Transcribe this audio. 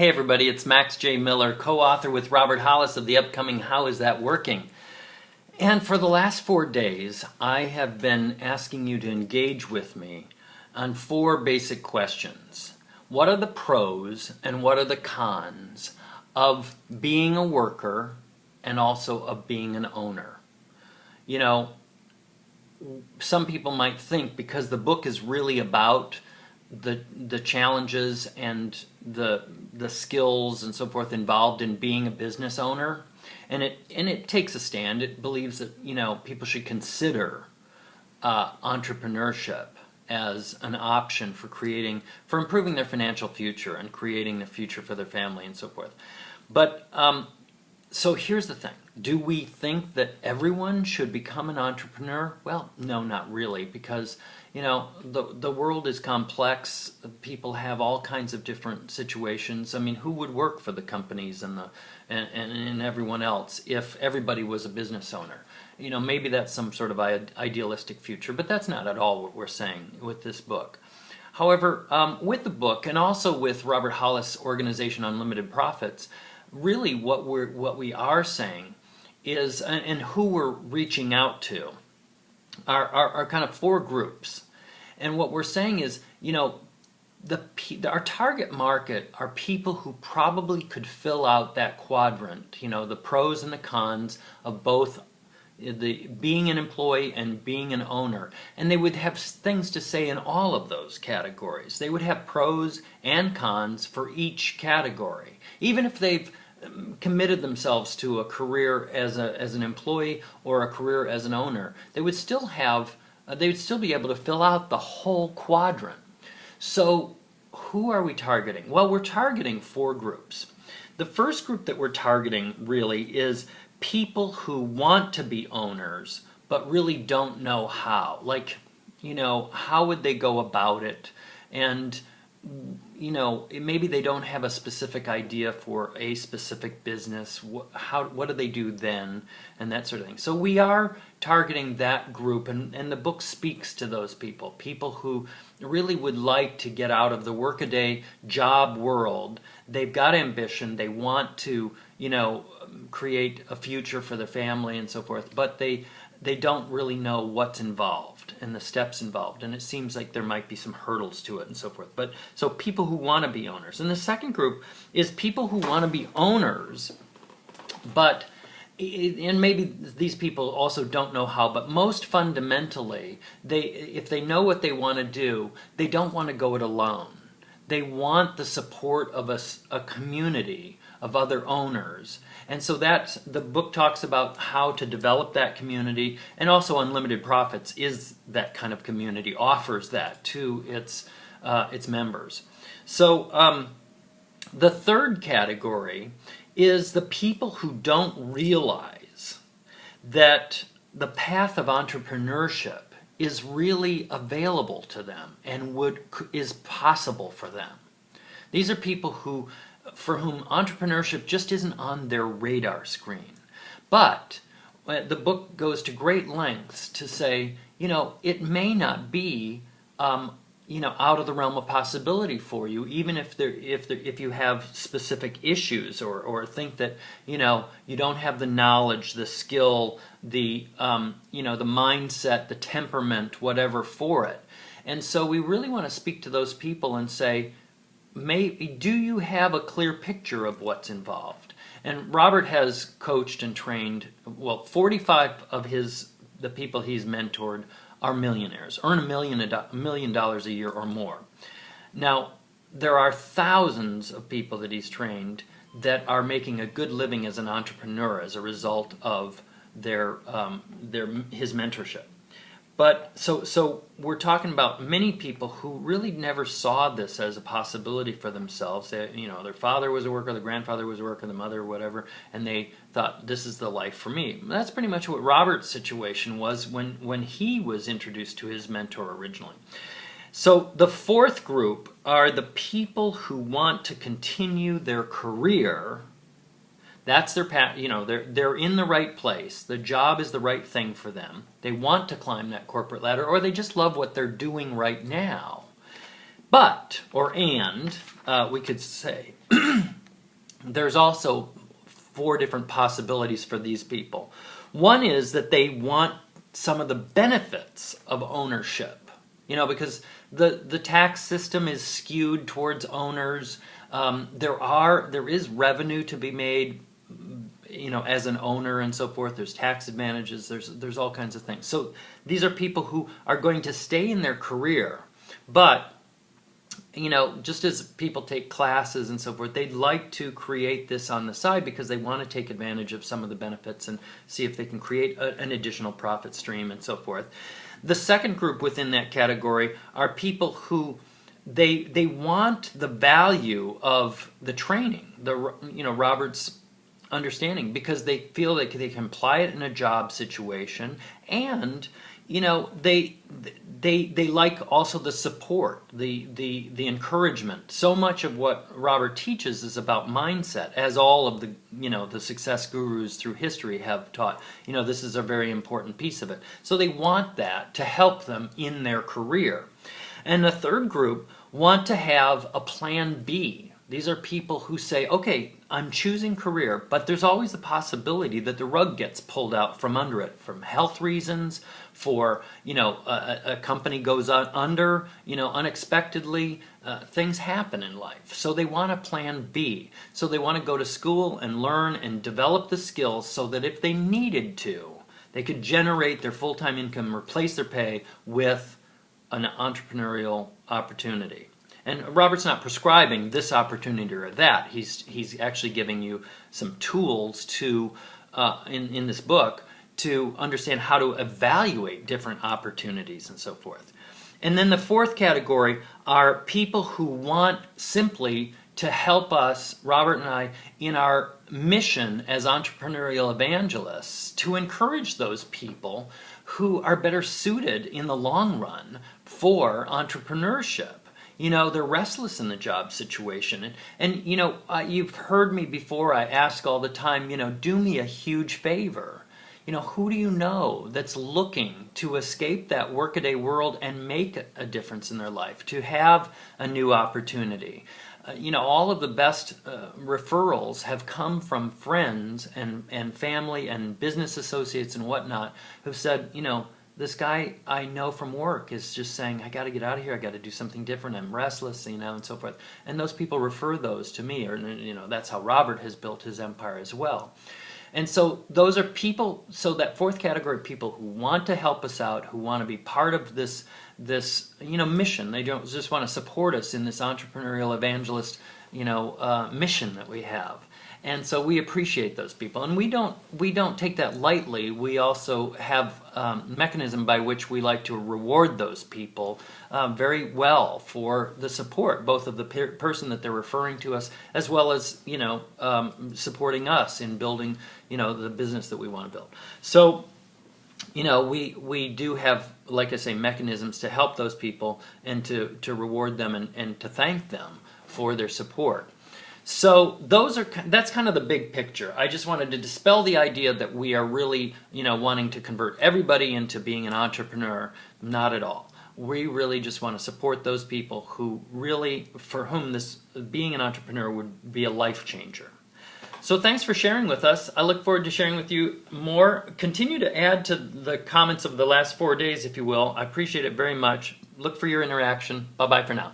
Hey everybody, it's Max J. Miller, co-author with Robert Hollis of the upcoming How Is That Working? And for the last 4 days, I have been asking you to engage with me on 4 basic questions. What are the pros and what are the cons of being a worker and also of being an owner? You know, some people might think because the book is really about the challenges and the skills and so forth involved in being a business owner, and it takes a stand. It believes that, you know, people should consider entrepreneurship as an option for improving their financial future and creating a future for their family and so forth. But so here's the thing. Do we think that everyone should become an entrepreneur? Well, no, not really, because, you know, the world is complex. People have all kinds of different situations. I mean, who would work for the companies and everyone else if everybody was a business owner? You know, maybe that's some sort of idealistic future, but that's not at all what we're saying with this book. However, with the book and also with Robert Hollis' organization Unlimited Profits, really what we are saying is, and who we're reaching out to, are kind of 4 groups. And what we're saying is, you know, our target market are people who probably could fill out that quadrant, you know, the pros and the cons of both being an employee and being an owner. And they would have things to say in all of those categories. They would have pros and cons for each category. Even if they've committed themselves to a career as an employee or a career as an owner, they would still be able to fill out the whole quadrant. So who are we targeting? Well, we're targeting 4 groups. The first group that we're targeting really is people who want to be owners but really don't know how. Like, you know, how would they go about it? And, you know, maybe they don't have a specific idea for a specific business. What do they do then? And that sort of thing. So we are targeting that group, and the book speaks to those people. People who really would like to get out of the workaday job world. They've got ambition. They want to, you know, create a future for their family and so forth, but they don't really know what's involved and the steps involved, and it seems like there might be some hurdles to it and so forth. But so people who want to be owners. And the second group is people who want to be owners, but and maybe these people also don't know how, but most fundamentally, if they know what they want to do, they don't want to go it alone. They want the support of a community of other owners. And so the book talks about how to develop that community, and also Unlimited Profits is that kind of community, offers that to its members. So the third category is the people who don't realize that the path of entrepreneurship is really available to them and is possible for them. These are people for whom entrepreneurship just isn't on their radar screen. But the book goes to great lengths to say, you know, it may not be you know, out of the realm of possibility for you, even if you have specific issues or think that, you know, you don't have the knowledge, the skill, the you know, the mindset, the temperament, whatever for it. And so we really want to speak to those people and say, do you have a clear picture of what's involved? And Robert has coached and trained, well, 45 of the people he's mentored are millionaires, earn $1 million a year or more. Now, there are thousands of people that he's trained that are making a good living as an entrepreneur as a result of his mentorship. But so we're talking about many people who really never saw this as a possibility for themselves. You know, their father was a worker, their grandfather was a worker, the mother, whatever, and they thought, this is the life for me. That's pretty much what Robert's situation was when he was introduced to his mentor originally. So the fourth group are the people who want to continue their career. That's their path. You know, they're in the right place. The job is the right thing for them. They want to climb that corporate ladder, or they just love what they're doing right now. But, we could say, there's also 4 different possibilities for these people. One is that they want some of the benefits of ownership, because the tax system is skewed towards owners. There is revenue to be made, as an owner and so forth. There's tax advantages. There's all kinds of things. So these are people who are going to stay in their career, but just as people take classes and so forth, they'd like to create this on the side because they want to take advantage of some of the benefits and see if they can create an additional profit stream and so forth. The second group within that category are people who they want the value of the training, Robert's understanding, because they feel like they can apply it in a job situation, and they like also the support, the encouragement. So much of what Robert teaches is about mindset, as all of the success gurus through history have taught. This is a very important piece of it. So they want that to help them in their career. And the third group want to have a plan B. These are people who say, okay, I'm choosing career, but there's always the possibility that the rug gets pulled out from under it, from health reasons, for, a company goes under, unexpectedly, things happen in life. So they want a plan B. So they want to go to school and learn and develop the skills so that if they needed to, they could generate their full-time income, replace their pay with an entrepreneurial opportunity. And Robert's not prescribing this opportunity or that. He's actually giving you some tools to in this book to understand how to evaluate different opportunities and so forth. And then the fourth category are people who want simply to help us, Robert and I, in our mission as entrepreneurial evangelists, to encourage those people who are better suited in the long run for entrepreneurship. They're restless in the job situation. And you've heard me before, I ask all the time, do me a huge favor. Who do you know that's looking to escape that workaday world and make a difference in their life, to have a new opportunity? All of the best referrals have come from friends and family and business associates and whatnot who've said, this guy I know from work is just saying, I got to get out of here, I got to do something different, I'm restless, and so forth. And those people refer those to me, or that's how Robert has built his empire as well. And so those are people, so that fourth category of people who want to help us out, who want to be part of this mission. They don't just want to support us in this entrepreneurial evangelist, mission that we have. And so we appreciate those people, and we don't take that lightly. We also have a mechanism by which we like to reward those people very well for the support, both of the person that they're referring to us, as well as supporting us in building the business that we want to build. So we do have, like I say, mechanisms to help those people and to reward them and to thank them for their support. So that's kind of the big picture. I just wanted to dispel the idea that we are really, wanting to convert everybody into being an entrepreneur. Not at all. We really just want to support those people who really, for whom this being an entrepreneur would be a life changer. So thanks for sharing with us. I look forward to sharing with you more. Continue to add to the comments of the last 4 days, if you will. I appreciate it very much. Look for your interaction. Bye-bye for now.